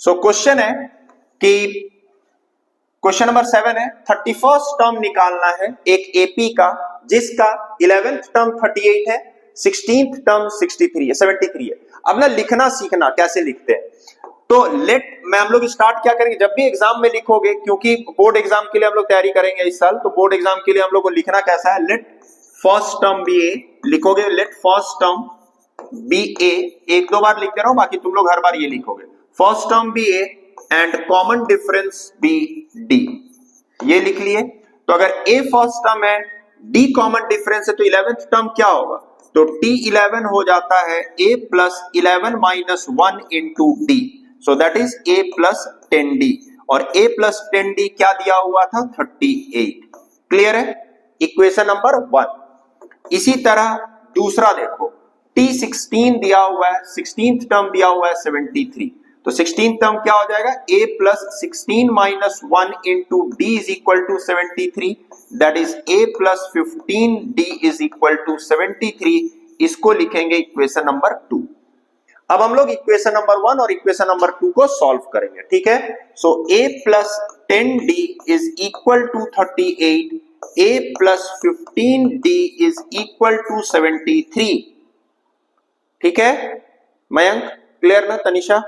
So question है कि question number 7 है 31st टर्म निकालना है एक एपी का जिसका 11th टर्म 38 है, 16th टर्म 73 है 73 है। अब ना लिखना सीखना कैसे लिखते हैं। तो लेट मैं हम लोग स्टार्ट क्या करेंगे, जब भी एग्जाम में लिखोगे, क्योंकि बोर्ड एग्जाम के लिए हम लोग तैयारी करेंगे इस साल, तो बोर्ड एग्जाम के लिए हम लोग को लिखना कैसा है, लेट फर्स्ट टर्म बी ए लिखोगे, लेट फर्स्ट टर्म बी ए, एक दो बार लिख दे रहा हूं, बाकी तुम लोग हर बार ये लिखोगे, first term be A and common difference be D, ये लिख लिए। तो अगर ए फर्स्ट टर्म है, डी कॉमन डिफरेंस है, तो 11th टर्म क्या होगा, तो T11 हो जाता है a plus 11 minus 1 into D, so that is a plus 10d, और a प्लस 10d क्या दिया हुआ था 38। क्लियर है, इक्वेशन नंबर 1। इसी तरह दूसरा देखो, T16 दिया हुआ है, 16th टर्म दिया हुआ है 73, तो 16th टर्म क्या हो जाएगा, a plus 16 minus 1 into D is equal to 73, that is a plus 15d is equal to 73। इसको लिखेंगे इक्वेशन नंबर 2। अब हम लोग इक्वेशन नंबर 1 और इक्वेशन नंबर 2 को सॉल्व करेंगे, ठीक है। So a plus 10d is equal to 38, a plus 15d is equal to 73, ठीक है। मयंक क्लियर ना, तनिषा,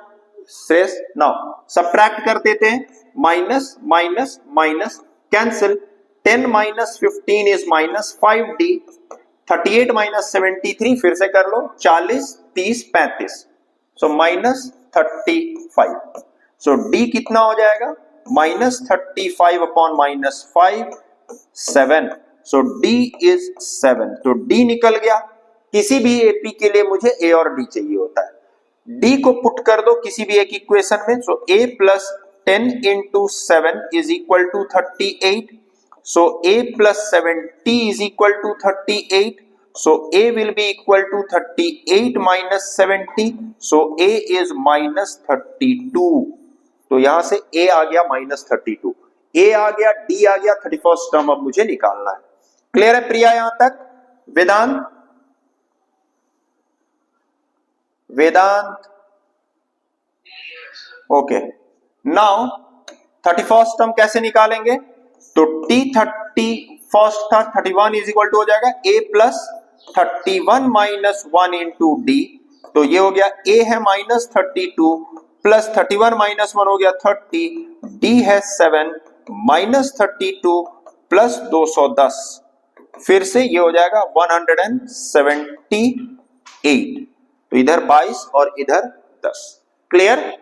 श्रेष्ठ। नाउ सब्ट्रैक्ट कर देते हैं, minus minus minus cancel, 10 minus 15 is minus 5d, 38 minus 73 फिर से कर लो, 40 30 35, सो माइनस 35। सो d कितना हो जाएगा, minus 35 upon minus 5 7, so d is 7। तो d निकल गया। किसी भी एपी के लिए मुझे a और d चाहिए होता है, d को पुट कर दो किसी भी एक इक्वेशन में, so a plus 10 into 7 is equal to 38, so a plus 70 is equal to 38, so a will be equal to 38 minus 70, so a is minus 32। तो यहां से a आ गया माइनस 32, a आ गया, d आ गया, 31st टर्म अब मुझे निकालना है। क्लियर है प्रिया यहां तक? वेदांत, वेदांत, ओके। नाउ 31st टर्म कैसे निकालेंगे, तो T31 था, 31 इज इक्वल टू हो जाएगा a plus 31 minus 1 into D, तो ये हो गया a है माइनस 32 प्लस 31 माइनस 1 हो गया 30, d है 7 माइनस 32 प्लस 210, फिर से ये हो जाएगा 178, तो इधर 22 और इधर 10। क्लियर?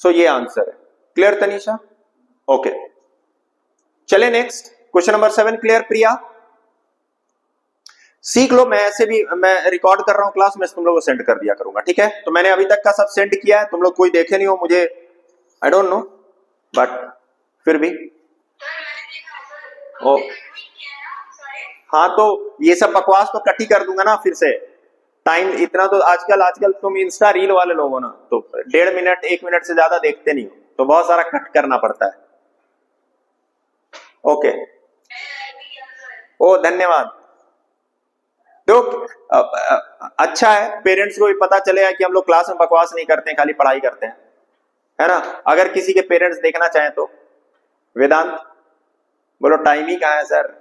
सो ये आंसर है। क्लियर तनीषा? ओके, चले नेक्स्ट क्वेश्चन नंबर 7। क्लियर प्रिया? सीख लो, मैं ऐसे भी मैं रिकॉर्ड कर रहा हूं क्लास में, तुम लोगों को सेंड कर दिया करूंगा, ठीक है। तो मैंने अभी तक का सब सेंड किया है, तुम लोग कोई देखे नहीं हो, मुझे आई डोंट नो, बट फिर भी ओ हाँ, तो ये सब बकवास तो कट ही कर दूंगा ना फिर से। टाइम इतना तो आजकल तुम इंस्टा रील वाले लोग हो ना, तो 1.5 मिनट 1 मिनट से ज्यादा देखते नहीं हो, तो बहुत सारा कट करना पड़ता है। ओके, ओ धन्यवाद। तो अच्छा है, पेरेंट्स को भी पता चलेगा कि हम लोग क्लास में बकवास नहीं करते हैं, खाली पढ़ाई करते हैं, है ना। अगर किसी के पेरेंट्स देखना चाहें तो वेदांत बोलो टाइम ही कहाँ है सर,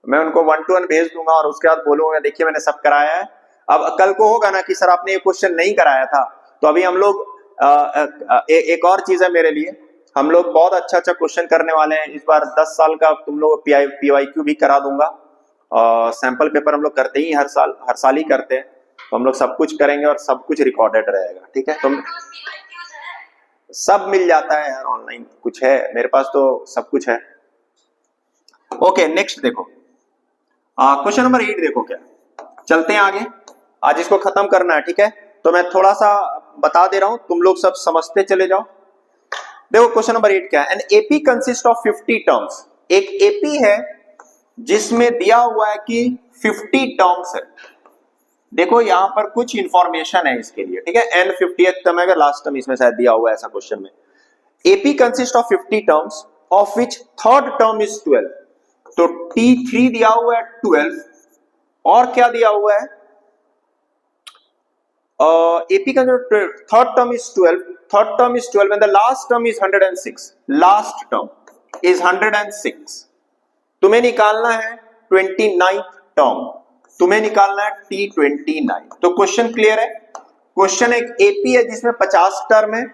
मैं उनको 1 to 1 भेज दूंगा और उसके बाद बोलूंगा देखिए मैंने सब कराया है। अब कल को होगा ना कि सर आपने ये क्वेश्चन नहीं कराया था, तो अभी हम लोग एक और चीज है मेरे लिए, हम लोग बहुत अच्छा क्वेश्चन करने वाले हैं इस बार। 10 साल का तुम लोग PYQ भी करा दूंगा, और सैंपल पेपर हम लोग करते ही हर साल ही करते हैं, तो हम लोग सब कुछ करेंगे और सब कुछ रिकॉर्डेड रहेगा, ठीक है। तो सब मिल जाता है यार ऑनलाइन, कुछ है मेरे पास तो सब कुछ है। ओके, नेक्स्ट देखो क्वेश्चन नंबर 8 देखो, क्या चलते हैं आगे, आज इसको खत्म करना है, ठीक है। तो मैं थोड़ा सा बता दे रहा हूं, तुम लोग सब समझते चले जाओ। देखो क्वेश्चन नंबर 8 क्या है, an AP consist of 50 terms. एक एपी है जिसमें दिया हुआ है कि 50 टर्म्स है। देखो यहां पर कुछ इंफॉर्मेशन है इसके लिए, ठीक है। एन 50th टर्म है, लास्ट टर्म इसमें शायद दिया हुआ है ऐसा क्वेश्चन में। AP consist of 50 terms of which third term is 12, तो T3 दिया हुआ है 12, और क्या दिया हुआ है, एपी का जो third term is 12, third term is 12 and the last term is 106, last term is 106। तुम्हें निकालना है 29th टर्म, तुम्हें निकालना है T29। तो क्वेश्चन क्लियर है। क्वेश्चन एक एपी है जिसमें 50 टर्म है,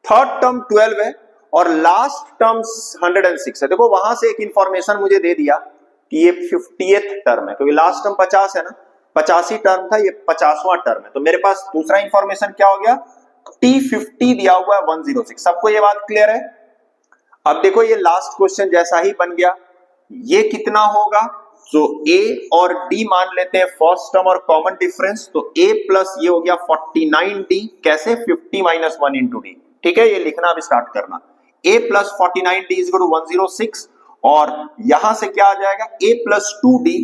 थर्ड टर्म 12 है और लास्ट टर्म 106 है। देखो वहां से एक इंफॉर्मेशन मुझे दे दिया कि ये 50th टर्म है, क्योंकि लास्ट टर्म 50 है ना, 85 टर्म था, ये 50वां टर्म है। तो मेरे पास दूसरा इंफॉर्मेशन क्या हो गया, T50 दिया हुआ है 106। सबको ये बात क्लियर है। अब देखो ये लास्ट क्वेश्चन जैसा ही बन गया, ये कितना होगा, तो A और D मान लेते हैं फर्स्ट टर्म और कॉमन डिफरेंस, तो A प्लस ये हो गया 49D, कैसे 50 माइनस 1 इंटू डी। ठीक है, ये लिखना अब स्टार्ट करना, A plus 49D is equal to 106 और यहां से क्या आ जाएगा A plus 2D,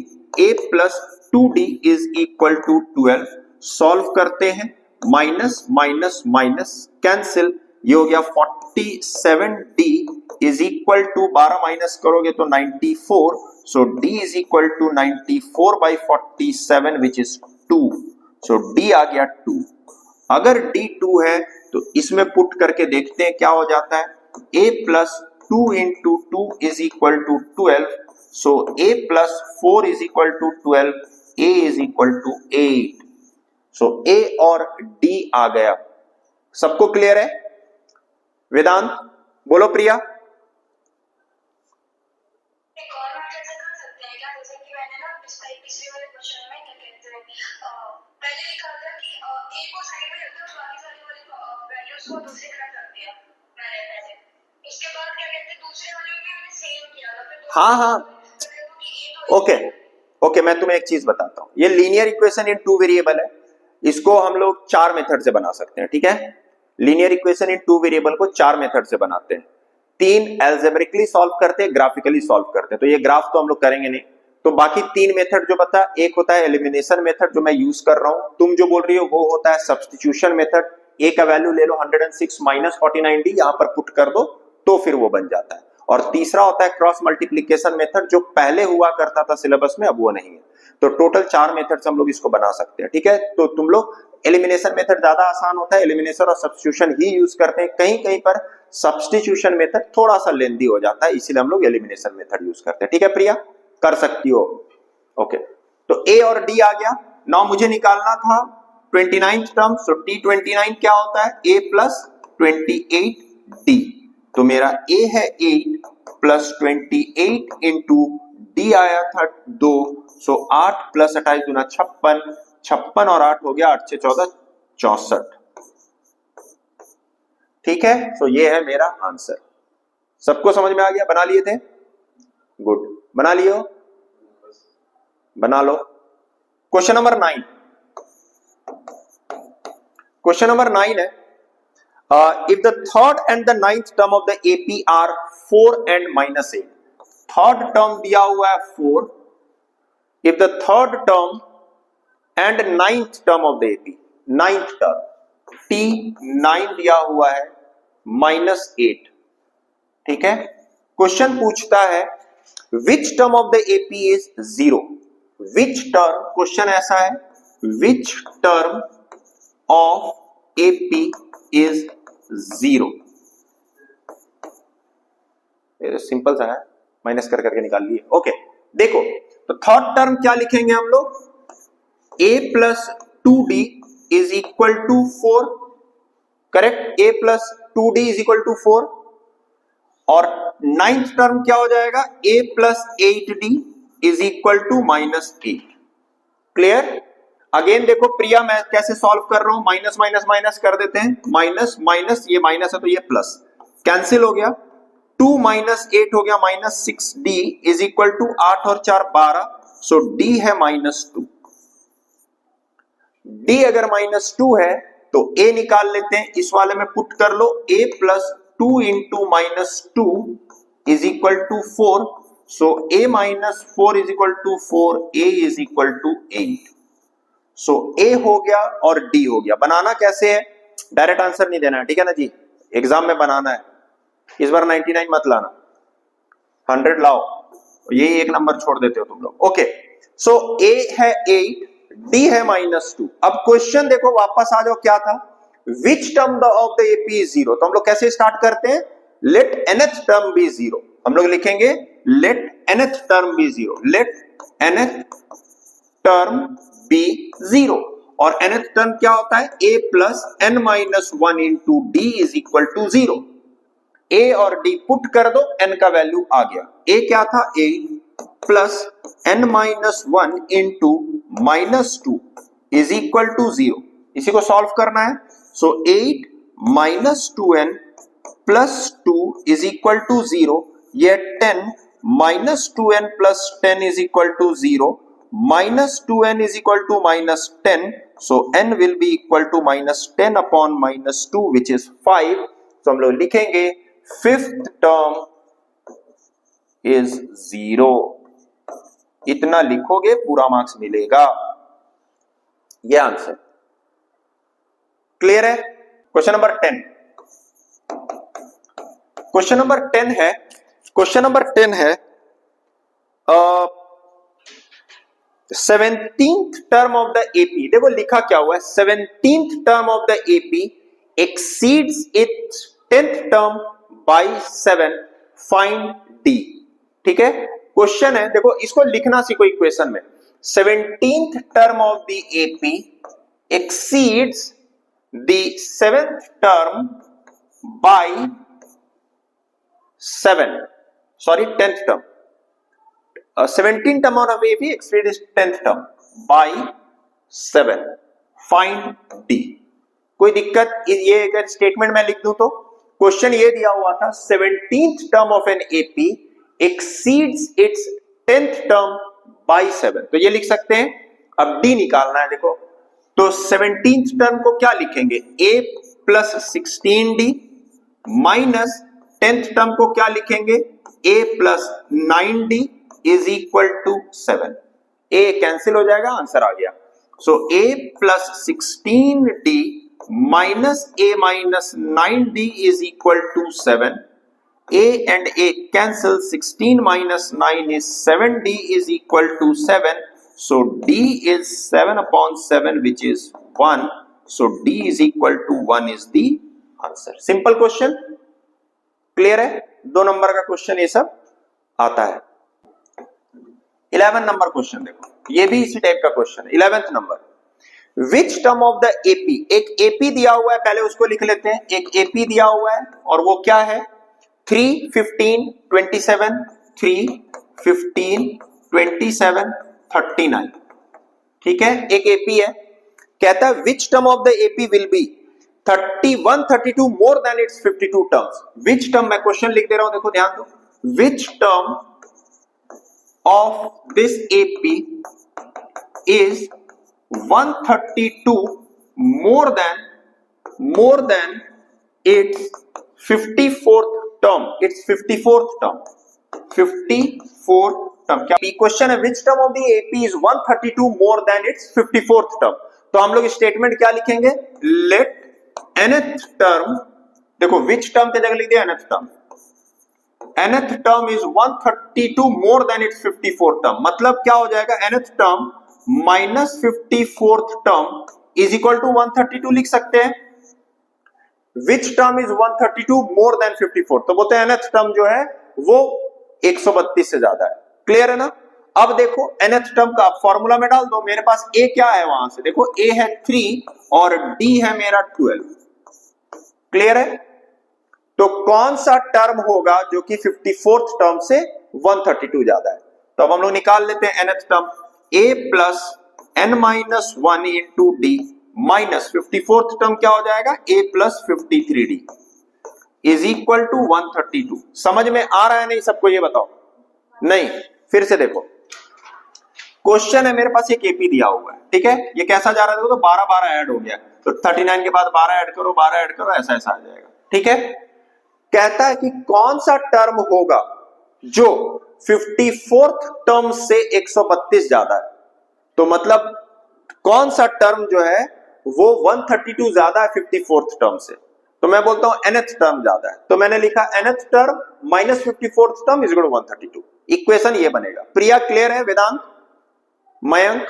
A plus 2D is equal to 12। Solve करते हैं, माइनस माइनस माइनस कैंसिल, ये हो गया 47D is equal to 12 minus करोगे तो 94, so D is equal to 94 by 47 which is 2, so D आ गया 2। अगर D 2 है तो इसमें पुट करके देखते हैं क्या हो जाता है, A plus 2 into 2 is equal to 12, so A plus 4 is equal to 12, A is equal to 8, so A और D आ गया। सबको क्लियर है? वेदांत बोलो, प्रिया। हाँ हाँ ओके ओके, मैं तुम्हें एक चीज बताता हूं, ये linear equation in two variable है, इसको हम लोग 4 मेथड से बना सकते हैं। ठीक है, linear equation in two variable को 4 मेथड से बनाते हैं। 3 एल्जेब्रिकली सॉल्व करते हैं, ग्राफिकली सॉल्व करते हैं, तो ये ग्राफ तो हम लोग करेंगे नहीं। तो बाकी 3 मेथड जो बता, एक होता है एलिमिनेशन मेथड जो मैं यूज कर रहा हूं, तुम जो बोल रही हो वो होता है सब्स्टिट्यूशन मेथड। ए का वैल्यू ले लो 106 माइनस 49D, यहां पर पुट कर दो तो फिर वो बन जाता है। और तीसरा होता है क्रॉस मल्टीप्लीकेशन मेथड, जो पहले हुआ करता था सिलेबस में, अब वो नहीं है। तो टोटल 4 मेथड से हम लोग इसको बना सकते हैं। ठीक है, तो तुम लोग एलिमिनेशन मेथड ज्यादा आसान होता है, एलिमिनेशन और सब्स्टिट्यूशन ही यूज करते हैं। कहीं कहीं पर सब्स्टिट्यूशन मेथड थोड़ा सा लेंदी हो जाता है, इसीलिए हम लोग एलिमिनेशन मेथड यूज करते हैं। ठीक है प्रिया, कर सकती हो। ओके, तो ए और डी आ गया। नाउ मुझे निकालना था 29th टर्म, सो T29 क्या होता है, A प्लस 28D। तो मेरा A है 8 प्लस 28 इंटू D आया था 2, सो 8 प्लस 28 दूना 56, 56 और 8 हो गया 8 से 14 64। ठीक है, तो ये है मेरा आंसर। सबको समझ में आ गया? बना लिए थे? गुड, बना लियो, बना लो। क्वेश्चन नंबर 9, क्वेश्चन नंबर 9 है, if the third and the ninth term of the AP are 4 and minus 8, third term दिया हुआ है 4, if the third term and ninth term of the AP, ninth term T9 दिया हुआ है -8। ठीक है, question पूछता है which term of the AP is 0, which term, question ऐसा है which term of AP is 0। Simple सा है, माइनस कर करके निकाल लिए। ओके, देखो तो थर्ड टर्म क्या लिखेंगे हम लोग, A plus 2D is equal to 4, correct, A plus 2D is equal to 4। और नाइन्थ टर्म क्या हो जाएगा, A plus 8D is equal to -8। Clear? Again देखो प्रिया, मैं कैसे सॉल्व कर रहा हूं, माइनस माइनस माइनस कर देते हैं, माइनस माइनस, ये माइनस है तो ये प्लस, कैंसिल हो गया, 2 माइनस 8 हो गया -6D इज इक्वल टू 8 और 4 12, सो D है -2। D अगर -2 है तो A निकाल लेते हैं, इस वाले में पुट कर लो, A plus 2 into -2 is equal to 4, so A minus 4 is equal to 4, A is equal to 8। So A हो गया और D हो गया। बनाना कैसे है, डायरेक्ट आंसर नहीं देना है, ठीक है ना जी, एग्जाम में बनाना है। इस बार 99 मत लाना, 100 लाओ, यही एक नंबर छोड़ देते हो तुम लोग। ओके, सो A है 8 डी है -2। अब क्वेश्चन देखो वापस आ जाओ, क्या था, which term of the AP is zero. तो हम लोग कैसे स्टार्ट करते हैं, let nth term be zero. हम लोग लिखेंगे let nth term be zero, let nth term be zero. और nth टर्म क्या होता है, a plus n minus 1 into D is equal to zero. a और d पुट कर दो, n का वैल्यू आ गया। a क्या था, a plus n minus 1 into -2 is equal to zero. इसी को सॉल्व करना है। So 8 minus 2n plus 2 is equal to zero. ये 10 minus 2n plus 10 is equal to zero. -2n is equal to -10, so n will be equal to -10 upon -2 which is 5। so हम लोग लिखेंगे fifth term is 0। इतना लिखोगे पूरा marks मिलेगा। ये answer clear है। क्वेश्चन नंबर 10, क्वेश्चन नंबर 10 है, क्वेश्चन नंबर 10 है 17th term of the AP. देखो लिखा क्या हुआ है, 17th term of the AP exceeds its 10th term by 7, find D. ठीक है, क्वेश्चन है, देखो इसको लिखना सीखो इक्वेशन में। 17th term of the AP exceeds the 7th term by 7, sorry 10th term. 17 term of AP exceeds 10th term by 7, find D। कोई दिक्कत, ये अगर स्टेटमेंट में लिख दूं तो क्वेश्चन ये दिया हुआ था 17th term of an AP exceeds its 10th term by 7, तो ये लिख सकते हैं। अब D निकालना है। देखो तो 17th टर्म को क्या लिखेंगे, A plus 16D minus 10th term को क्या लिखेंगे, A plus 9D is equal to 7। A cancel हो जाएगा, आंसर आ गया। सो a plus 16d minus a minus 9d is equal to 7। a and a cancel, 16 minus 9 is 7d is equal to 7। So d is 7 upon 7 which is 1। So d is equal to 1 is the answer. Simple question, clear है। 2 number का question ये सब आता है। 11 number question देखो, ये भी इसी टाइप का क्वेश्चन है। 11th number, which term of the AP, एक एपी दिया हुआ है, पहले उसको लिख लेते हैं। एक एपी दिया हुआ है और वो क्या है, 3, 15, 27, 3, 15, 27, 39। ठीक है, एक एपी है। कहता है विच term of the AP will be 31, 32 more than it's 52 terms. Which term, मैं क्वेश्चन लिख दे रहा हूं, देखो ध्यान दो। Which term of this AP is 132 more than its 54th term, its 54th term, 54th term। क्या क्वेश्चन है, which term of the AP is 132 more than its 54th term। तो हम लोग स्टेटमेंट क्या लिखेंगे, let nth term, देखो which term के जगह लिख दिया nth term, nth term is 132 more than its 54th term। मतलब क्या हो जाएगा, nth term minus 54th term is equal to 132 लिख सकते हैं। which term is 132 more than 54, तो बोलते हैं nth term जो है वो 132 से ज्यादा है। क्लियर है ना। अब देखो nth term का फॉर्मूला में डाल दो। मेरे पास a क्या है, वहां से देखो a है 3 और d है मेरा 12। क्लियर है। तो कौन सा टर्म होगा जो कि 54th टर्म से 132 ज्यादा है। तो अब हम लोग निकाल लेते हैं nth term, a plus n minus 1 into D minus 54th term क्या हो जाएगा, a plus 53d is equal to 132। समझ में आ रहा है नहीं सबको, ये बताओ। नहीं, फिर से देखो क्वेश्चन है, मेरे पास एक एपी दिया हुआ है। ठीक है, ये कैसा जा रहा है देखो, तो 12 12 ऐड हो गया, तो 39 के बाद 12 ऐड करो, 12 ऐड करो, ऐसा ऐसा आ जाएगा। ठीक है, कहता है कि कौन सा टर्म होगा जो 54th टर्म से 132 ज्यादा है। तो मतलब कौन सा टर्म जो है वो 132 ज्यादा है 54th टर्म से। तो मैं बोलता हूं nth टर्म ज्यादा है, तो मैंने लिखा nth term minus 54th term is equal to 132। Equation ये बनेगा। प्रिया क्लियर है, वेदांत, मयंक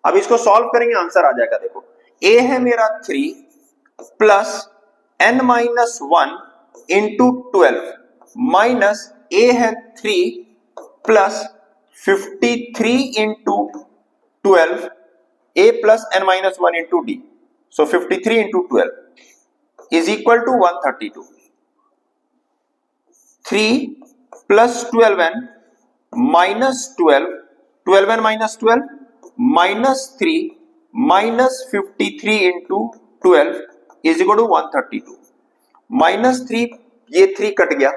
अब इसको सॉल्व करेंगे, आंसर आ जाएगा। देखो a है मेरा 3 plus n minus 1 into 12 minus a है 3 plus 53 into 12 a plus n minus 1 into d, so 53 into 12 is equal to 132। 3 plus 12n minus 12n minus 12 minus 3 minus 53 into 12 is equal to 132। Minus 3 ये 3 cut गया,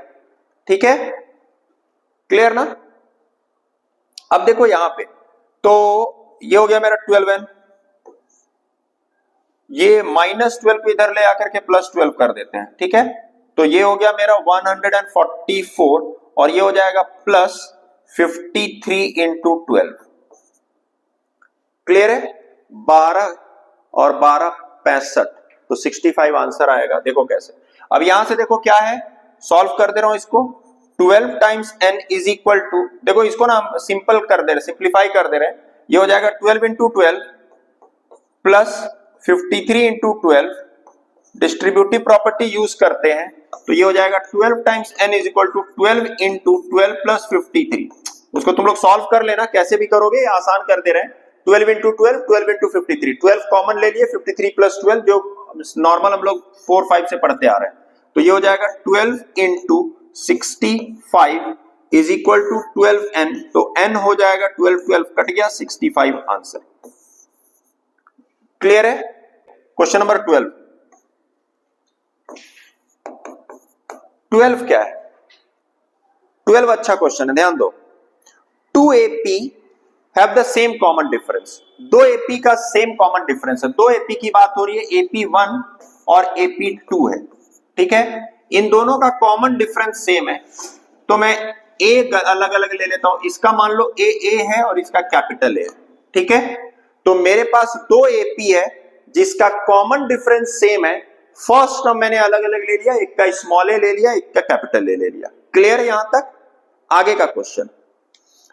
ठीक है, clear ना। अब देखो यहां पे तो ये हो गया मेरा 12n, ये माइनस 12 को इधर ले आकर के प्लस 12 कर देते हैं, ठीक है, तो ये हो गया मेरा 144 और ये हो जाएगा प्लस 53 इंटू 12, क्लियर है। 12 और 12 65, तो 65 आंसर आएगा। देखो कैसे, अब यहां से देखो क्या है, सॉल्व कर दे रहा हूं इसको। 12 times n is equal to, देखो इसको ना हम सिंपल कर दे रहे, सिंप्लीफाई कर दे रहे हैं, ये हो जाएगा 12 into 12 plus 53 into 12, distributive property use करते हैं, तो ये हो जाएगा 12 times n is equal to 12 into 12 plus 53। उसको तुम लोग सॉल्व कर लेना, कैसे भी करोगे, आसान कर दे रहे हैं। 12 इंटू 12, 12 इंटू 53, 12 कॉमन ले लिए, 53 प्लस 12 जो नॉर्मल हम लोग 4-5 से पढ़ते आ रहे हैं, तो ये हो जाएगा 12 into 65 is equal to 12n, तो n हो जाएगा 12 कट गया 65 आंसर, क्लियर है। क्वेश्चन नंबर 12 क्या है, 12 अच्छा क्वेश्चन है, ध्यान दो। 2 AP have the same common difference, दो AP का सेम कॉमन डिफरेंस है, दो AP की बात हो रही है, AP1 और AP2 है, ठीक है, इन दोनों का कॉमन डिफरेंस सेम है, तो मैं A अलग अलग ले लेता हूं, इसका मान लो A है और इसका कैपिटल A है, ठीक है, तो मेरे पास दो AP है जिसका कॉमन डिफरेंस सेम है। फर्स्ट टर्म मैंने अलग अलग ले लिया, एक का स्मॉल ए ले लिया, एक का कैपिटल ए ले लिया, क्लियर है यहां तक। आगे का question,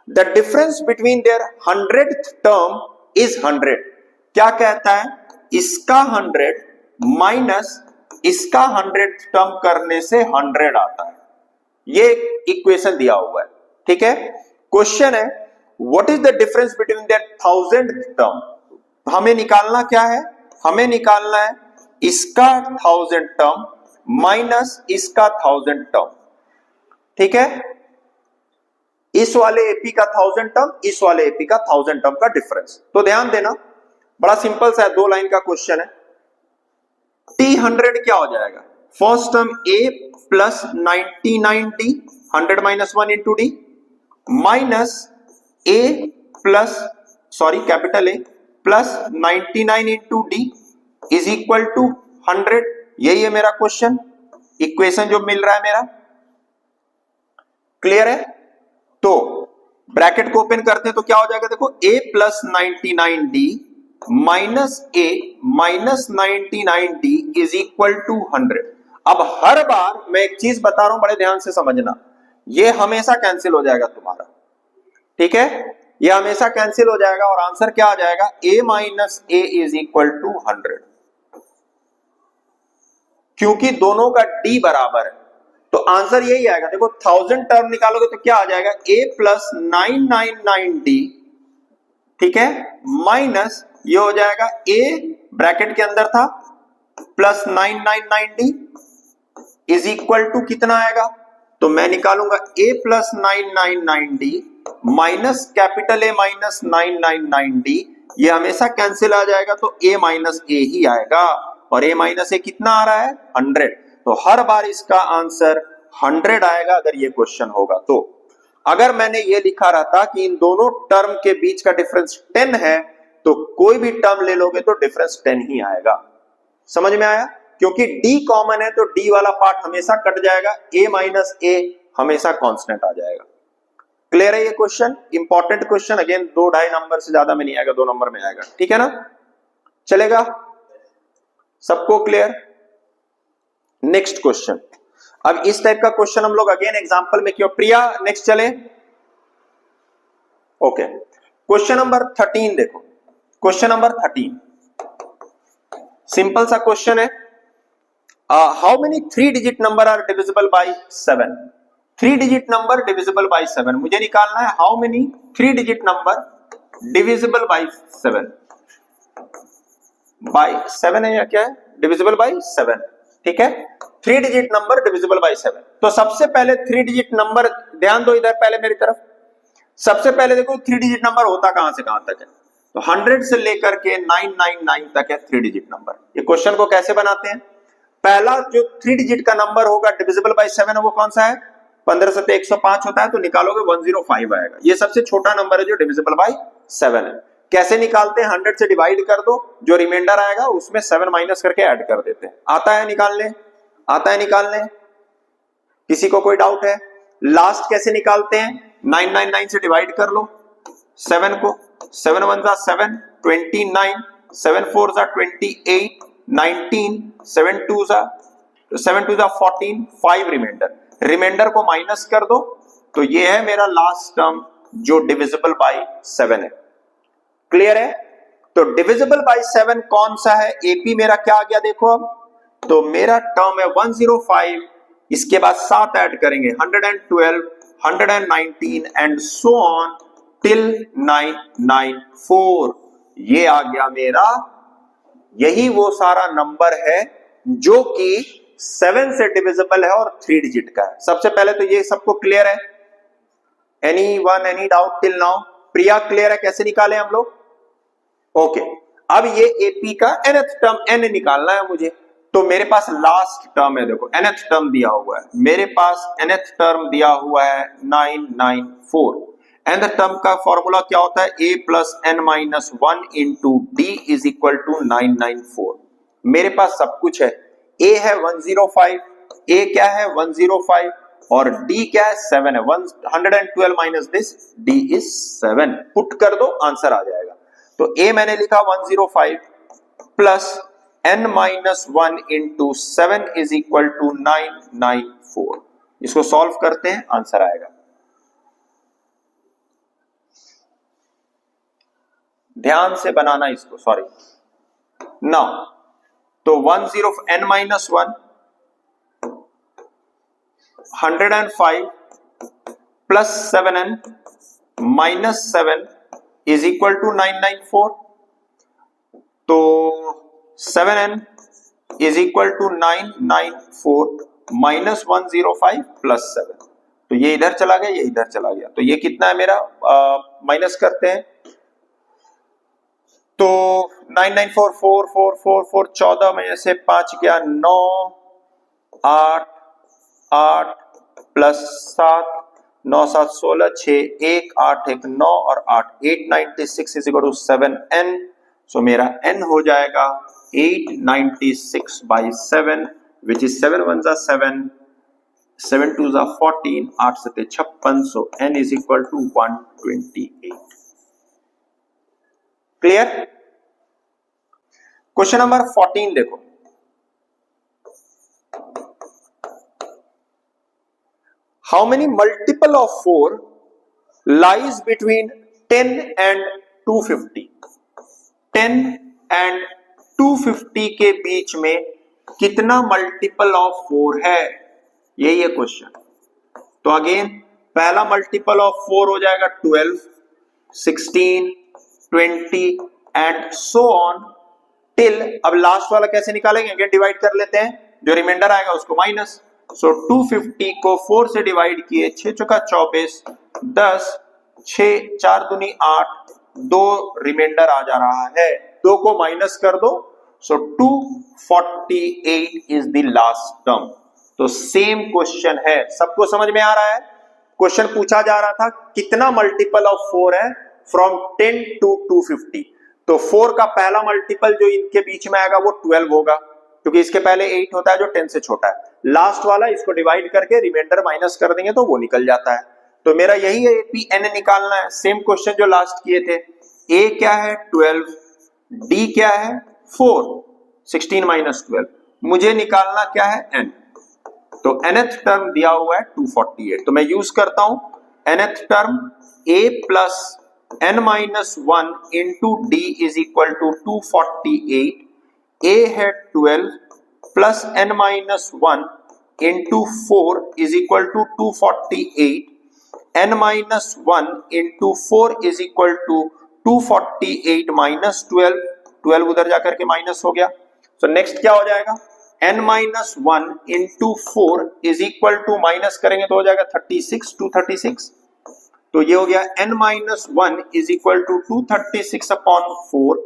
the difference between their 100th term is 100, क्या कहता है, इसका 100 माइनस इसका 100th टर्म करने से 100 आता है, ये इक्वेशन दिया हुआ है, ठीक है। क्वेश्चन है what is the difference between their 1000th term, हमें निकालना क्या है, हमें निकालना है इसका 1000 टर्म माइनस इसका 1000 टर्म, ठीक है, इस वाले एपी का 1000 टर्म, इस वाले एपी का 1000 टर्म का डिफरेंस। तो ध्यान देना, बड़ा सिंपल सा है, 2 लाइन का क्वेश्चन है। T100 क्या हो जाएगा, first term A plus 99D, 100 minus 1 into D, minus A plus sorry capital A plus 99 into D is equal to 100, यही है मेरा क्वेश्चन, इक्वेशन जो मिल रहा है मेरा, क्लियर है। तो ब्रैकेट को ओपन करते हैं तो क्या हो जाएगा, देखो A plus 99D minus A minus 99D is equal to 100। अब हर बार मैं एक चीज बता रहा हूं, बड़े ध्यान से समझना, ये हमेशा कैंसिल हो जाएगा तुम्हारा, ठीक है, ये हमेशा कैंसिल हो जाएगा और आंसर क्या आ जाएगा, A minus A is equal to 100, क्योंकि दोनों का D बराबर है, तो आंसर यही आएगा। देखो 1000 टर्म निकालोगे तो क्या आ जाएगा, A प्लस 999D, ठीक है, माइनस ये हो जाएगा A ब्रैकेट के अंदर था plus 999D is equal to कितना आएगा, तो मैं निकालूंगा A plus 999D minus capital A minus 999D, ये हमेशा कैंसिल आ जाएगा, तो A माइनस A ही आएगा, और A माइनस A कितना आ रहा है, 100, तो हर बार इसका आंसर 100 आएगा अगर ये क्वेश्चन होगा तो। अगर मैंने ये लिखा रहता कि इन दोनों टर्म के बीच का डिफरेंस 10 है, तो कोई भी टर्म ले लोगे तो डिफरेंस 10 ही आएगा, समझ में आया, क्योंकि D कॉमन है तो D वाला पार्ट हमेशा कट जाएगा, A माइनस A हमेशा कांस्टेंट आ जाएगा, क्लियर है ये question, important question, again 2-2.5 number से ज्यादा में नहीं आएगा, 2 नंबर में आएगा, ठीक है ना, चलेगा, सबको क्लियर। नेक्स्ट क्वेश्चन, अब इस टाइप का क्वेश्चन हम लोग अगेन एग्जांपल में क्यों, प्रिया नेक्स्ट चले, ओके, क्वेश्चन नंबर 13 देखो, क्वेश्चन नंबर 13, सिंपल सा क्वेश्चन है। How many 3 digit number are divisible by 7? 3 digit number divisible by 7 मुझे निकालना है। How many 3 digit number divisible by 7? By 7 है या क्या है? डिविजिबल बाय 7, ठीक है। 3 डिजिट नंबर डिविजिबल बाय 7। तो सबसे पहले 3 डिजिट नंबर, ध्यान दो इधर पहले मेरी तरफ। सबसे पहले देखो 3 डिजिट नंबर होता कहां से कहां तक है, तो 100 से लेकर के 999 तक है 3 डिजिट नंबर। ये क्वेश्चन को कैसे बनाते हैं? पहला जो 3 डिजिट का नंबर होगा डिविजिबल बाय 7 है, वो कौन सा है? 15 से 105 होता है, तो निकालोगे 105 आएगा। ये सबसे छोटा नंबर है जो डिविजिबल बाय 7 है। कैसे निकालते हैं? 100 से डिवाइड कर दो, जो रिमाइंडर आएगा उसमें 7 माइनस करके ऐड कर देते हैं। आता है निकालने? आता है निकालने? किसी को कोई डाउट है? लास्ट कैसे निकालते हैं? 999 से डिवाइड कर लो 7 को, 7 1 जा 7, 29, 7 4 जा 28, 19, 7 2 जा 14, 5 रिमाइंडर, रिमाइंडर को माइनस कर दो, तो ये है मेरा लास्ट टर्म जो डिविजिबल बाय 7 है। क्लियर है? तो डिविजिबल बाय 7 कौन सा है? एपी मेरा क्या आ गया देखो अब, तो मेरा टर्म है 105, इसके बाद 7 ऐड करेंगे 112, 119 एंड सो ऑन टिल 994। ये आ गया मेरा, यही वो सारा नंबर है जो कि 7 से डिविजिबल है और 3 डिजिट का है। सबसे पहले तो ये सबको क्लियर है? Any one any doubt till now? Priya clear है कैसे निकाले हम लोग? ओके, अब ये एपी का nth टर्म n निकालना है मुझे, तो मेरे पास लास्ट टर्म है, देखो nth टर्म दिया हुआ है मेरे पास, nth टर्म दिया हुआ है 994। nth टर्म का फॉर्मूला क्या होता है? a plus n minus 1 into D is equal to 994। मेरे पास सब कुछ है, a है 105, a क्या है 105 और d क्या है 7 है, 112 minus this, d is 7। Put कर दो, आंसर आ जाएगा। तो a मैंने लिखा 105 plus n minus 1 into 7 is equal to 994। इसको सॉल्व करते हैं, आंसर आएगा। ध्यान से बनाना इसको, सॉरी नाउ। तो 10 n minus 1 105 plus 7n minus 7 is equal to 994। तो 7n is equal to 994 minus 105 plus 7, तो ये इधर चला गया, ये इधर चला गया, तो ये कितना है मेरा, माइनस करते हैं तो 994 4 4 4 4 14 में से 5 गया 9, 8 8 प्लस 7 9 7 16 6 1 8 1 9 और 8 896 इज इक्वल टू 7n। सो मेरा n हो जाएगा 896 बाई 7 विच इज 7 1 जा 7, 7 2 जा 14, 8 7 56, so n is equal to 128। Clear? Question number 14 देखो, how many multiple of 4 lies between 10 and 250? 10 and 250 के बीच में कितना मल्टीपल ऑफ 4 है, यही है क्वेश्चन। तो अगेन पहला मल्टीपल ऑफ 4 हो जाएगा 12, 16, 20 एंड सो ऑन टिल, अब लास्ट वाला कैसे निकालेंगे? अगेन डिवाइड कर लेते हैं, जो रिमाइंडर आएगा उसको माइनस। सो 250 को 4 से डिवाइड किए, 6 चौका 24, 10, 6 4 दूनी 8, 2 रिमाइंडर आ जा रहा है, 2 को माइनस कर दो, सो 248 इज द लास्ट टर्म। तो सेम क्वेश्चन है, सबको समझ में आ रहा है? क्वेश्चन पूछा जा रहा था कितना मल्टीपल ऑफ 4 है फ्रॉम 10 टू 250, तो 4 का पहला मल्टीपल जो इनके बीच में आएगा वो 12 होगा, क्योंकि इसके पहले 8 होता है जो 10 से छोटा है। लास्ट वाला इसको डिवाइड करके रिमाइंडर माइनस कर देंगे तो वो निकल जाता है। तो मेरा यही है एपी एन निकालना है, सेम क्वेश्चन जो लास्ट किए थे। ए क्या है 12, डी क्या है 4, 16 माइनस 12, मुझे निकालना क्या है एन। तो nth टर्म दिया हुआ है 248, तो मैं यूज करता हूं nth term a plus n minus 1 into D is equal to 248, A है 12 plus n minus 1 into 4 is equal to 248, n minus 1 into 4 is equal to 248 minus 12, 12 उधर जाकर के माइनस हो गया। तो नेक्स्ट क्या हो जाएगा, n minus 1 into 4 is equal to minus करेंगे तो हो जाएगा 36, 236। तो ये हो गया n minus 1 is equal to 236 upon 4,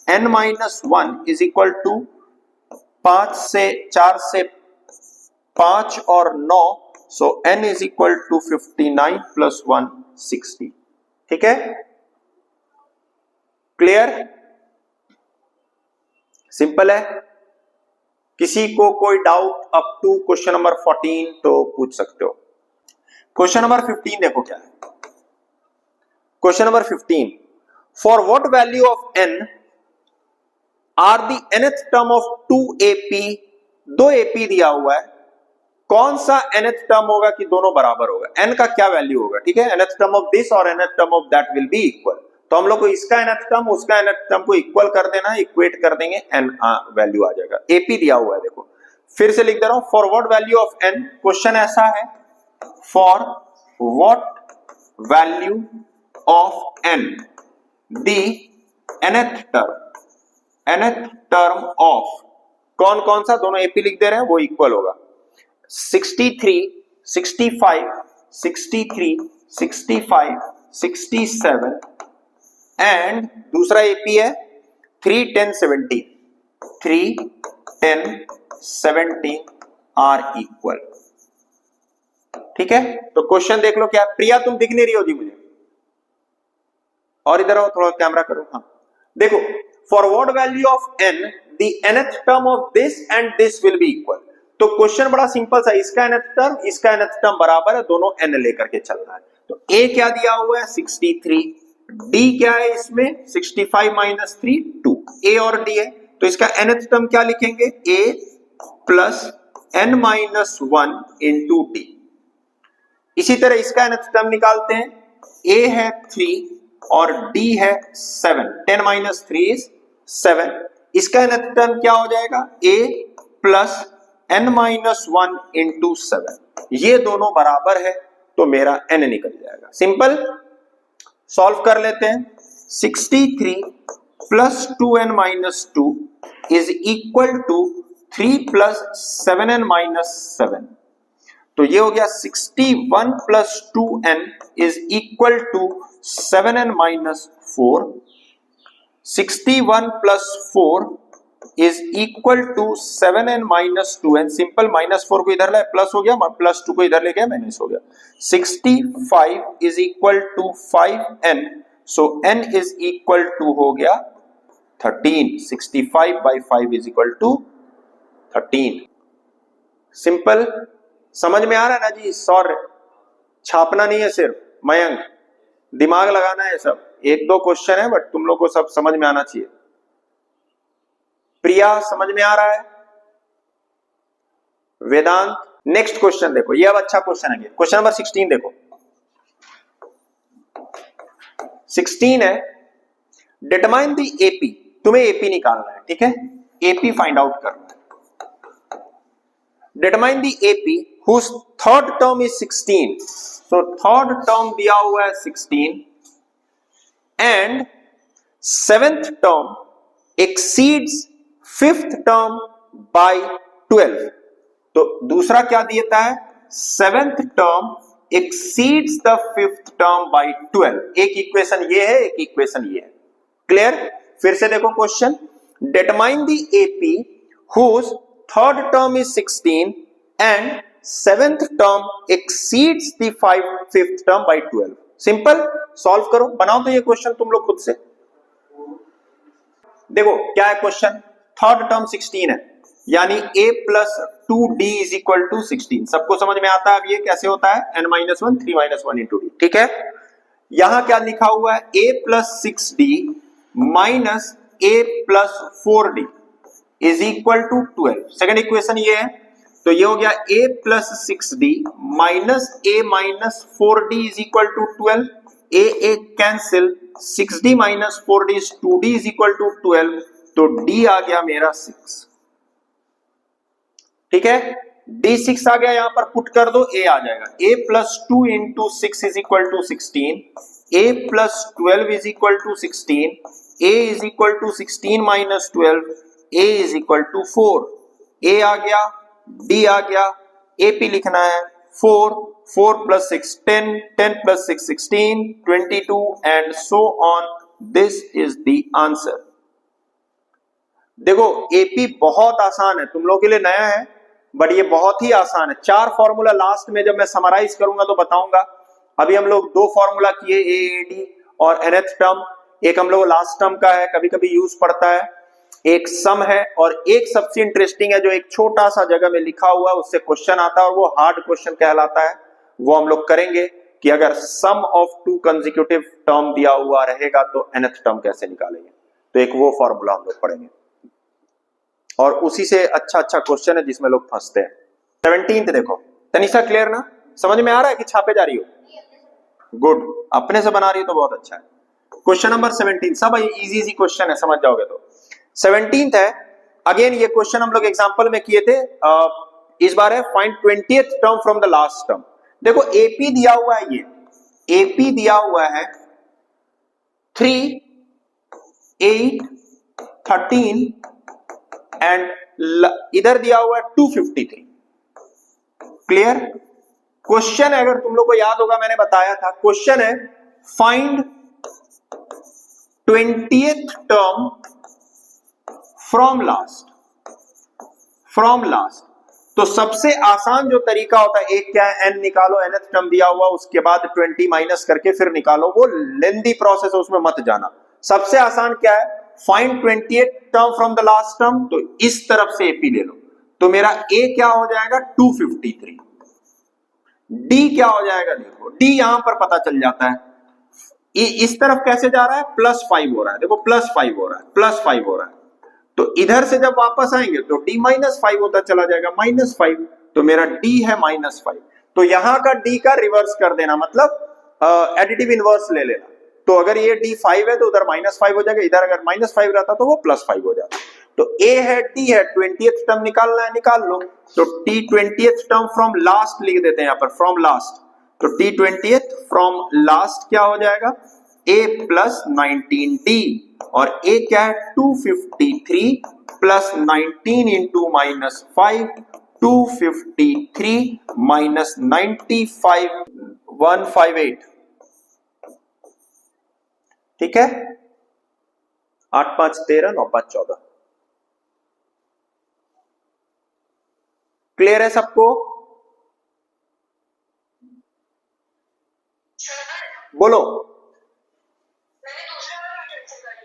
n minus 1 is equal to 4 से 5 और 9, so n is equal to 59 plus 1 60। ठीक है, क्लियर, सिंपल है। किसी को कोई doubt up to question number 14 तो पूछ सकते हो। क्वेश्चन नंबर 15 देखो क्या है। Question number 15, for what value of n are the nth term of 2ap, 2ap दिया हुआ है, कौन सा nth टर्म होगा कि दोनों बराबर होगा, n का क्या वैल्यू होगा। ठीक है, nth टर्म ऑफ दिस और nth term of that will be equal. तो हम लोग को इसका nth टर्म उसका nth टर्म को इक्वल कर देना है, इक्वेट कर देंगे, n वैल्यू आ जाएगा। ap दिया हुआ है, देखो फिर से लिख दे रहा हूं, for what value of n, question ऐसा है, for what value of n the nth term of, कौन कौन सा, दोनों ap लिख दे रहे हैं, वो इक्वल होगा 63, 65, 63, 65, 67 एंड दूसरा एपी है 3, 10, 17, 3, 10, 17 आर इक्वल। ठीक है, तो क्वेश्चन देख लो क्या। प्रिया तुम दिख नहीं रही हो जी मुझे, और इधर आओ थोड़ा कैमरा करो। हाँ देखो, for what value of n the nth term of this and this will be equal. तो क्वेश्चन बड़ा सिंपल सा, इसका nth टर्म इसका nth टर्म बराबर है, दोनों n लेकर के चलना है। तो a क्या दिया हुआ है 63, d क्या है इसमें 65 माइनस 3 2, a और d है, तो इसका nth टर्म क्या लिखेंगे, a plus n minus 1 into D. इसी तरह इसका nth टर्म निकालते हैं, a है 3 और d है 7, 10 माइनस 3 इज 7। इसका nth टर्म क्या हो जाएगा, a plus n minus 1 into 7, ये दोनों बराबर है तो मेरा n निकल जाएगा। सिंपल, सॉल्व कर लेते हैं। 63 plus 2n minus 2 is equal to 3 plus 7n minus 7, तो ये हो गया 61 plus 2n is equal to 7n minus 4, 61 plus 4 is equal to 7n minus 2n। Simple, minus 4 को इधर लाए प्लस हो गया, प्लस 2 को इधर ले गया माइनस हो गया। 65 is equal to 5n, so n is equal to हो गया 13। 65 by 5 is equal to 13। Simple, समझ में आ रहा है ना जी। सौर्य छापना नहीं है, सिर्फ मयंक दिमाग लगाना है। सब एक दो क्वेश्चन है बट तुम लोग को सब समझ में आना चाहिए। प्रिया समझ में आ रहा है, वेदांत। नेक्स्ट क्वेश्चन देखो, ये अब अच्छा क्वेश्चन है। क्वेश्चन नंबर 16 देखो, 16 है, डिटरमाइन द एपी। तुम्हें एपी निकालना है, ठीक है, एपी फाइंड आउट करना है। Determine the AP whose third term is 16, so third term दिया हुआ है 16 and seventh term exceeds fifth term by 12। तो दूसरा क्या देता है, seventh term exceeds the fifth term by 12। एक इक्वेशन ये है, एक इक्वेशन ये है। क्लियर, फिर से देखो question, determine the AP whose third term is 16 and seventh term exceeds the fifth term by 12। Simple, solve करो, बनाओ तो ये क्वेश्चन तुम लोग खुद से। देखो क्या है क्वेश्चन, थर्ड टर्म 16 है, यानी a plus 2d is equal to 16। सबको समझ में आता है अब ये कैसे होता है, n minus 1 3 minus 1 into d. ठीक है, यहां क्या लिखा हुआ है, a plus 6d minus a plus 4d is equal to 12। Second equation ये है, तो ये हो गया a plus 6d minus a minus 4d is equal to 12। A cancel, 6d minus 4d is 2d is equal to 12, तो d आ गया मेरा 6। ठीक है, d6 आ गया, यहां पर पुट कर दो, a आ जाएगा, a plus 2 into 6 is equal to 16, a plus 12 is equal to 16, a is equal to 16 minus 12, a is equal to 4, a आ गया, d आ गया, ap लिखना है 4, 4 plus 6 10, 10 plus 6 16, 22 and so on, this is the answer. देखो AP बहुत आसान है, तुम लोगों के लिए नया है बट ये बहुत ही आसान है। 4 फॉर्मूला लास्ट में जब मैं समराइज करूंगा तो बताऊंगा। अभी हम लोग 2 फॉर्मूला किए, एएडी और nth टर्म, एक हम लोग लास्ट टर्म का है, कभी कभी यूज पड़ता है, एक सम है, और एक सबसे इंटरेस्टिंग है जो एक छोटा सा जगह में लिखा हुआ है, उससे क्वेश्चन आता है और वो हार्ड क्वेश्चन कहलाता है। वो हम लोग करेंगे कि अगर सम ऑफ 2 कंसेक्यूटिव टर्म दिया हुआ रहेगा तो nth टर्म कैसे निकालेंगे, तो एक वो फॉर्मूला हम लोग पढ़ेंगे और उसी से अच्छा क्वेश्चन है जिसमें लोग फंसते हैं। 17th देखो, तनिषा क्लियर ना, समझ में आ रहा है कि छापे जा रही हो? गुड, अपने से बना रही हो तो बहुत अच्छा है। क्वेश्चन नंबर 17, सब इजी क्वेश्चन है, समझ जाओगे तो। 17th है, अगेन ये क्वेश्चन हम लोग एग्जांपल में किए थे, इस बार है find 20th term from the last term. देखो एपी दिया हुआ है, ये एपी दिया हुआ है 3, 8, 13 एंड इधर दिया हुआ है 253। क्लियर? क्वेश्चन है, अगर तुम लोग को याद होगा मैंने बताया था, क्वेश्चन है find 20th term from last. तो सबसे आसान जो तरीका होता है, एक क्या है, n निकालो, nth टर्म दिया हुआ, उसके बाद 20 माइनस करके फिर निकालो, वो लेंदी प्रोसेस है, उसमें मत जाना। सबसे आसान क्या है, find 20th term from the last term, तो इस तरफ से एपी ले लो, तो मेरा a क्या हो जाएगा 253, d क्या हो जाएगा, देखो d यहां पर पता चल जाता है, इस तरफ कैसे जा रहा है, +5 हो रहा है, देखो +5 हो रहा है, +5 हो रहा है, तो इधर से जब वापस आएंगे तो d -5 होता चला जाएगा, -5, तो मेरा d है -5, तो यहां का d का रिवर्स कर देना, मतलब एडिटिव इनवर्स ले लेना, तो अगर ये d 5 है तो उधर -5 हो जाएगा, इधर अगर -5 रहता तो वो +5 हो जाता। तो a है, d है, 20th टर्म निकालना है, निकाल लो, तो t 20th term from last लिख देते हैं यहां पर, फ्रॉम लास्ट, तो t 20th फ्रॉम लास्ट क्या हो जाएगा, a प्लस 19d, और a क्या है 253 प्लस 19 इंटू -5, 253 माइनस 95, 158। ठीक है, 8 5 13, 9 5 14। क्लियर है सबको? बोलो,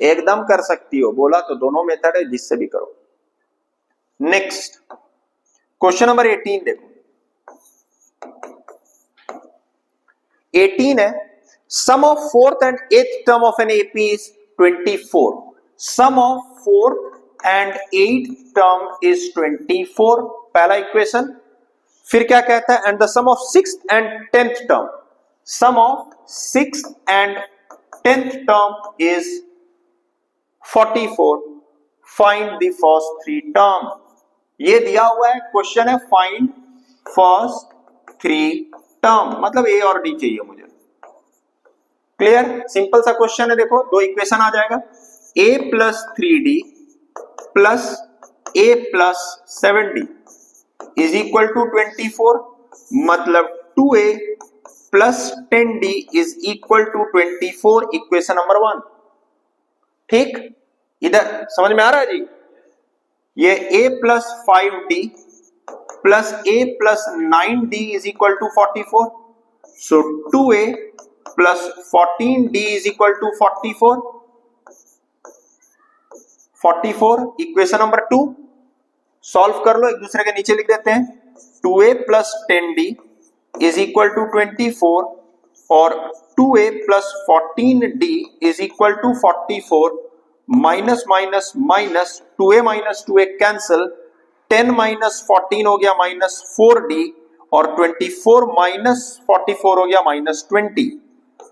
एकदम कर सकती हो, बोला तो दोनों मेथड है, जिससे भी करो। नेक्स्ट क्वेश्चन नंबर 18 देखो, 18 है, sum of 4th and 8th term of an AP is 24, sum of 4th and 8th term is 24, पहला इक्वेशन। फिर क्या कहता है, and the sum of 6th and 10th term, sum of 6th and 10th term is 44, find the first 3 term. ये दिया हुआ है, question है फाइंड फर्स्ट 3 टर्म, मतलब ए और डी चाहिए मुझे। क्लियर? सिंपल सा क्वेश्चन है, देखो 2 इक्वेशन आ जाएगा, a plus 3d plus a plus 7d is equal to 24, मतलब 2a plus 10d is equal to 24, equation number 1। ठीक, इधर समझ में आ रहा है जी? ये a plus 5d plus a plus 9d is equal to 44, so 2a plus 14d is equal to 44, 44 equation number 2। Solve कर लो, एक दूसरे के नीचे लिख देते हैं, 2a plus 10d is equal to 24 और 2a plus 14d is equal to 44, minus minus minus, 2a minus 2a cancel, 10 minus 14 हो गया -4d और 24 माइनस 44 हो गया -20,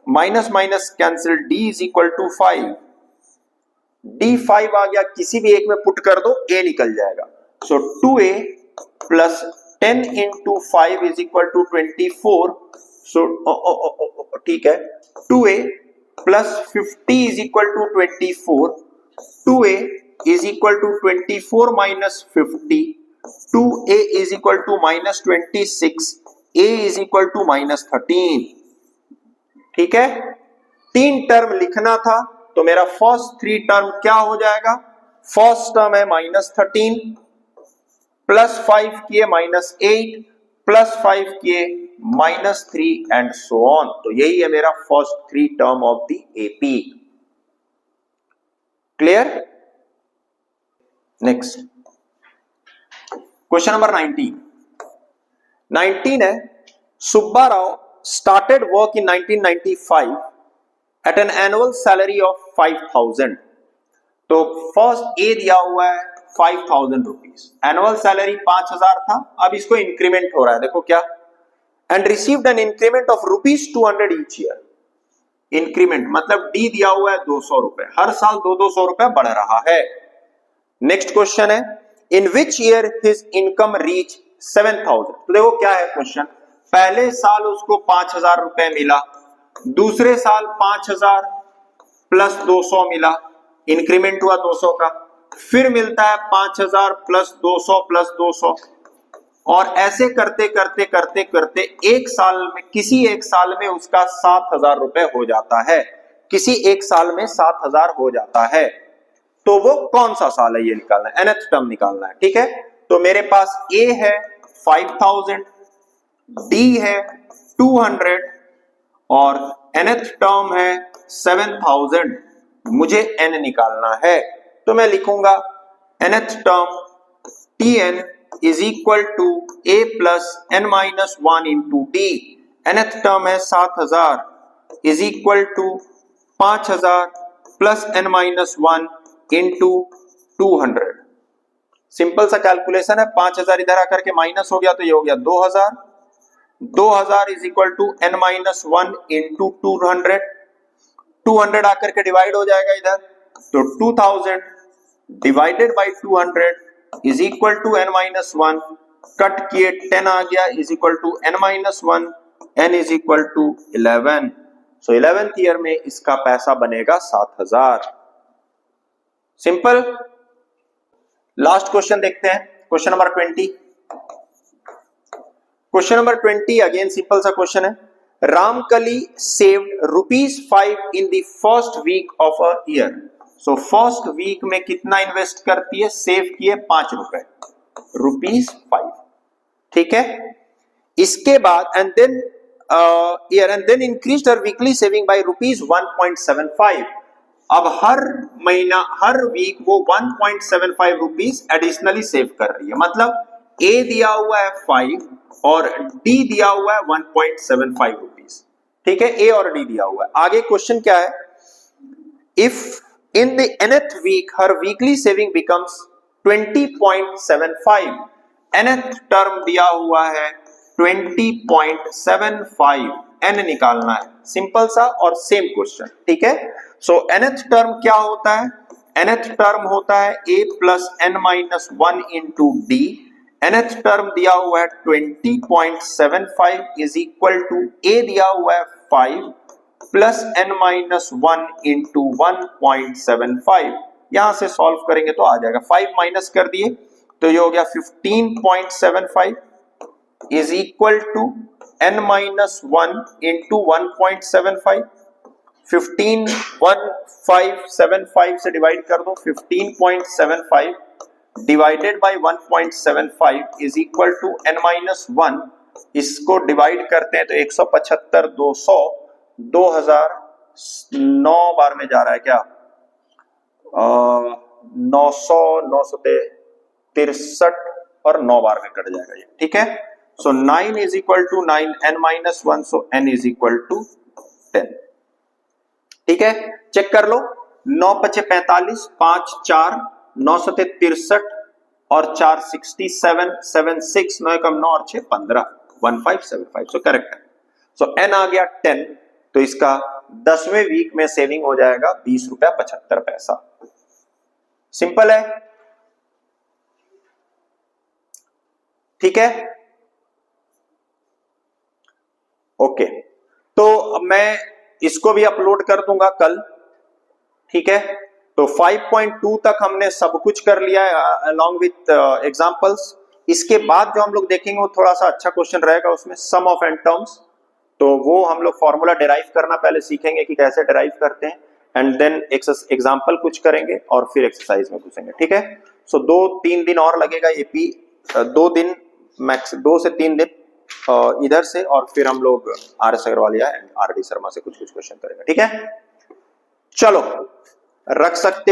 minus minus cancel, d is equal to 5, d 5 आ गया, किसी भी एक में पुट कर दो a निकल जाएगा। So 2a plus 10 into 5 is equal to 24। So ठीक है, 2a plus 50 is equal to 24, 2a is equal to 24 minus 50, 2a is equal to minus 26, a is equal to minus 13। ठीक है, 3 टर्म लिखना था तो मेरा फर्स्ट 3 टर्म क्या हो जाएगा? फर्स्ट टर्म है माइनस 13, प्लस 5 किए माइनस 8, प्लस 5 किए माइनस 3 एंड सो ऑन। तो यही है मेरा first 3 term of the AP. Clear? Next question number 19 है, Subba Rao started work in 1995 at an annual salary of 5,000। तो फर्स्ट ए दिया हुआ है 5,000 रुपीज, एनुअल सैलरी 5,000 था, अब इसको इंक्रीमेंट हो रहा है, देखो क्या, and received an increment of ₹200 each year. Increment मतलब डी दिया हुआ है 200 रुपए, हर साल 200 रुपए बढ़ रहा है। नेक्स्ट क्वेश्चन है, in which year his income reach 7,000। तो देखो क्या है क्वेश्चन, पहले साल उसको 5,000 रुपए मिला, दूसरे साल 5,000 प्लस 200 मिला, इंक्रीमेंट हुआ 200 का, फिर मिलता है 5,000 प्लस 200 प्लस 200, और ऐसे करते करते करते करते एक साल में, किसी एक साल में उसका 7,000 रुपए हो जाता है, किसी एक साल में 7,000 हो जाता है। तो वो कौन सा साल है ये निकालना है, nth टर्म निकालना है। ठीक है, तो मेरे पास a है 5,000, d है 200 और nth टर्म है 7,000, मुझे n निकालना है। तो मैं लिखूंगा nth term tn is equal to a plus n minus 1 into d। nth term है 7,000 is equal to 5,000 plus n minus 1 into 200। Simple सा कैलकुलेशन है, 5,000 इधर आकर के माइनस हो गया तो ये हो गया 2,000, 2,000 is equal to n minus 1 into 200, 200 आकर के डिवाइड हो जाएगा इधर, तो 2,000 divided by 200 is equal to n minus 1, cut किए 10 आ गया is equal to n minus 1, n is equal to 11। So 11th year में इसका पैसा बनेगा 7,000। सिंपल। लास्ट क्वेश्चन देखते हैं, question number 20। Question number 20 again simple सा क्वेश्चन है, Ramkali saved ₹5 in the first week of a year. So first week में कितना इन्वेस्ट करती है, सेव किए 5 रुपए, ₹5। ठीक है, इसके बाद and then year and then increased her weekly saving by ₹1.75। अब हर महीना, हर वीक वो 1.75 रुपीज एडिशनली सेव कर रही है। मतलब ए दिया हुआ है 5 और डी दिया हुआ है 1.75 रुपीज। ठीक है, ए और डी दिया हुआ है। आगे क्वेश्चन क्या है, if in the nth week her weekly saving becomes 20.75, nth term दिया हुआ है 20.75, n निकालना है, सिंपल सा और सेम क्वेश्चन। ठीक है, सो nth टर्म क्या होता है, nth टर्म होता है a plus n minus 1 into D. nth term दिया हुआ है 20.75 इज इक्वल टू a दिया हुआ है 5 प्लस n माइनस 1 इंटू 1.75। यहां से सॉल्व करेंगे तो आ जाएगा, 5 माइनस कर दिए तो ये हो गया 15.75 is equal to n minus 1 into 1.75। 15,1575 से डिवाइड कर दो, 15.75 divided by 1.75 is equal to n minus 1। इसको डिवाइड करते हैं तो 175, 200, 2009 बार में जा रहा है क्या, 900, 963 और 9 बार में कट जाएगा ये। ठीक है, so 9 is equal to 9 n minus 1, so n is equal to 10। ठीक है, चेक कर लो, 9 × 5 = 45, 5 4 9 × 7 = 63 और 4 67, 7 6 9 × 9 और 6 15, 1575। सो करेक्ट है। सो n आ गया 10 तो इसका 10वें वीक में सेविंग हो जाएगा 20 रुपया 75 पैसा। सिंपल है, ठीक है। ओके, तो अब मैं इसको भी अपलोड कर दूंगा कल, ठीक है। तो 5.2 तक हमने सब कुछ कर लिया है अलॉन्ग विथ एग्जांपल्स। इसके बाद जो हम लोग देखेंगे वो थोड़ा सा अच्छा क्वेश्चन रहेगा, उसमें सम ऑफ एन टर्म्स। तो वो हम लोग फॉर्मूला डिराइव करना पहले सीखेंगे कि कैसे डिराइव करते हैं, एंड देन एग्जांपल कुछ करेंगे और फिर एक्सरसाइज में घुसेंगे, ठीक है। सो 2-3 दिन और लगेगा एपी, 2 दिन मैक्स, 2 से 3 दिन इधर से, और फिर हम लोग आर एस अग्रवाल या आर डी शर्मा से कुछ क्वेश्चन करेंगे, ठीक है। चलो रख सकते हो।